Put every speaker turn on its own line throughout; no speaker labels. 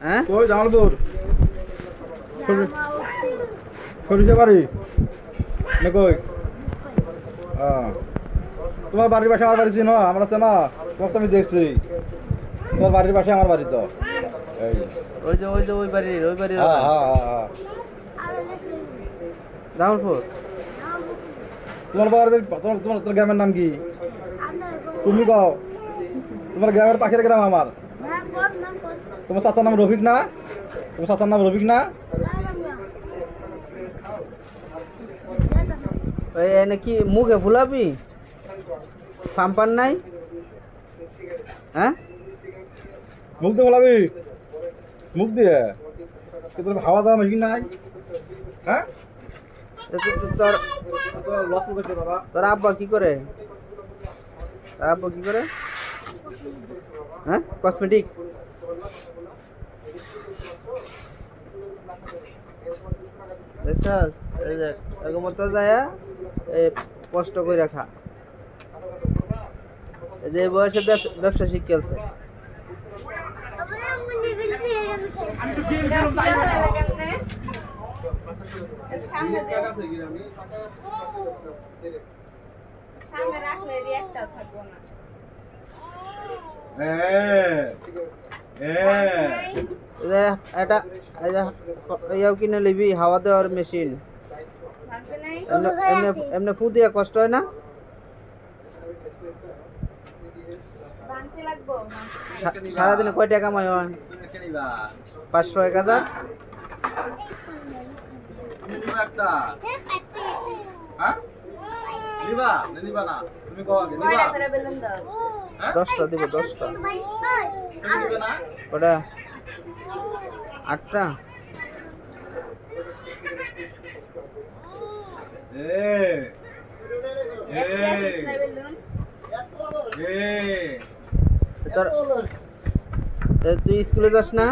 হ্যাঁ
কই জামালপুর সরিষা বাড়ি না কই তোমার বাড়ির পাশে আমার বাড়ি চিনো আমরা চেনা তোমার তো আমি দেখছি তোমার বাড়ির পাশে আমার বাড়ি তো এই
ওই বাড়ির
হ্যাঁ হ্যাঁ হ্যাঁ
জামালপুর।
তোমার বাড়ির তোমার গ্রামের নাম কি তুমি কও তোমার গ্রামের পাশের গ্রাম আমার তোমার চাচার নাম রফিক না তোমার চাচার নাম রফিক না
ওই এনে কি মুখে ফুলাবি পাম্পার নাই? হ্যাঁ
মুখ দিয়ে বলাবি মুখ দিয়ে তোর হাওয়া দেওয়া মেশিন নাই হ্যাঁ
তোর আব্বা কি করে? হ্যাঁ কসমেটিক দেখছস এই দেখ এরকম তো যায় কষ্ট করে রাখা এই যে বয়সে ব্যবসা শিখেছে। এটা ইয়াও কিনে লিবি হাওয়া দেওয়ার মেশিন এমনি ফু দিয়ে কষ্ট হয় না? সারাদিনে কয় টাকা কামাই হয়? 500-1000। দশটা দিব 10টা ওটা 8টা তুই স্কুলে যাস না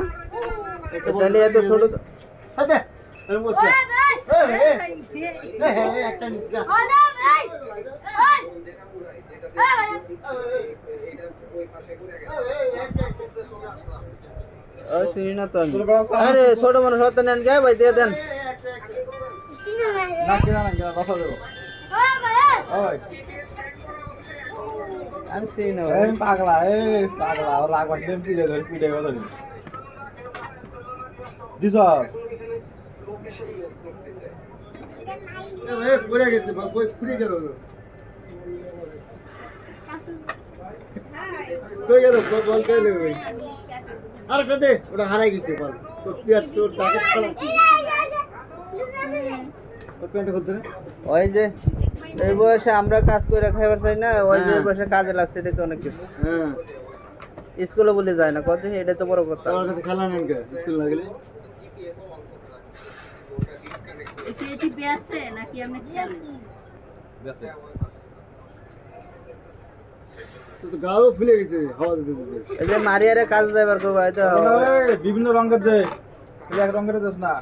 তাহলে এত ছোট চিনি না তো আরে ছোট মানুষ হতে নেন গে ভাই দিয়ে দেন আমি চিনি না
পাগলা লাগবার পিঠে ধরে পিঠে ধরি দিস পড়ে গেছে ফুটে গেল কই গেল বল কে নেবে আরে দে ওটা হারাই গেছে বল তোর টাকা ফেলা ওই প্যান্ট খুলতে
ওই যে এই বয়সে আমরা কাজ করে খাইবার চাই না ওই যে বয়সে কাজে লাগছে এটা তো অনেক কিছু।
হ্যাঁ
স্কুলে বলে যায় না কত এটা তো বড় কথা।
আমার কাছে খেলা নেন কে স্কুল লাগলে
এটি বেসে নাকি আমরা খেলি
বেসে তো গাও ফুলে গেছে হাওয়া দিতে
এই যে মারিয়ারে কাজ যাইবার কো ভাই তো
বিভিন্ন রঙের যে এক রঙের দেশ না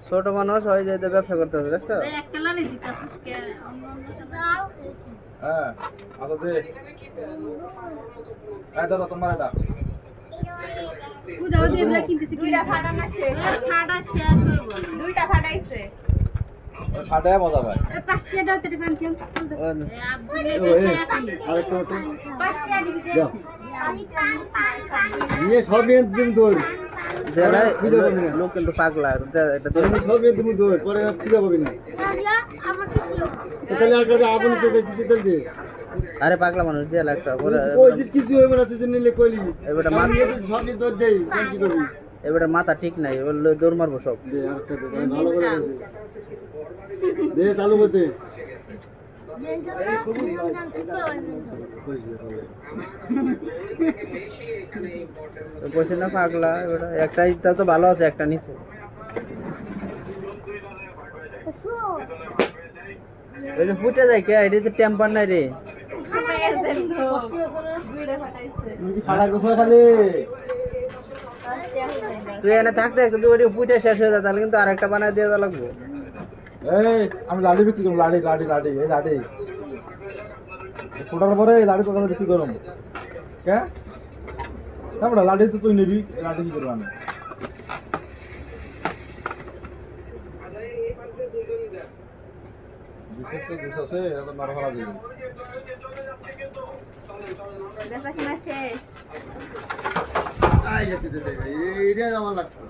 ছোট মানুষ হয় যে ব্যবসা করতে হবে দেখছো
এক কালারে দিতাছিস কে দাও
হ্যাঁ আচ্ছা দে এই দাদা তোমার এটা
উদাও দিয়ে কিনতেছি দুইটা ফাটা না শেষ ফাটা শেষ হইব দুইটা ফাটাইছে
ফাটায় মজা ভাই
পাঁচটা দাও তেরে পান কেন আব্বুলে
আরেকটা হতো
পাঁচটা দিবি দে
নিয়ে সব নিয়ে তুমি দৌড়
জেলায় লোক কিন্তু পাগলা এটা তো
সব নিয়ে তুমি দৌড় পরে খুঁজে পাবি না তাহলে আগে আপনি তো দিতে দে
আরে পাগলা মানুষ দিয়ে একটা
ওই কিছু হইব না তুই নিলে কইলি
এবারে
মাথা সব নিয়ে দৌড় দেই কি করবি
এবারে মাথা ঠিক নাই বললে দৌড় মারবো সব
দে আরেকটা দে ভালো করে দে চালু করতে
বসে না পাগলা এবারে একটাই তো ভালো আছে একটা নিচে ওই যে ফুটে যায় কে এটা তো টেম্পার নাই রে তুই এনে থাকতে তুই ওটি ফুটে শেষ হয়ে যায় তাহলে কিন্তু আরেকটা বানায় দিয়ে দেওয়া লাগবো।
এই আমি লাড়ি বিক্রি করব লাড়ি এই লাড়ি ফোটার পরে এই লাড়ি তোর বিক্রি করব কে তারপরে লাড়ি তো তুই নিবি লাড়ি কি করব আমি বিশেষ তো দেশ আছে এটা তো মারা ফেলা যাবে।
বেচা কিনা শেষ।
এইটা আমার লাগতো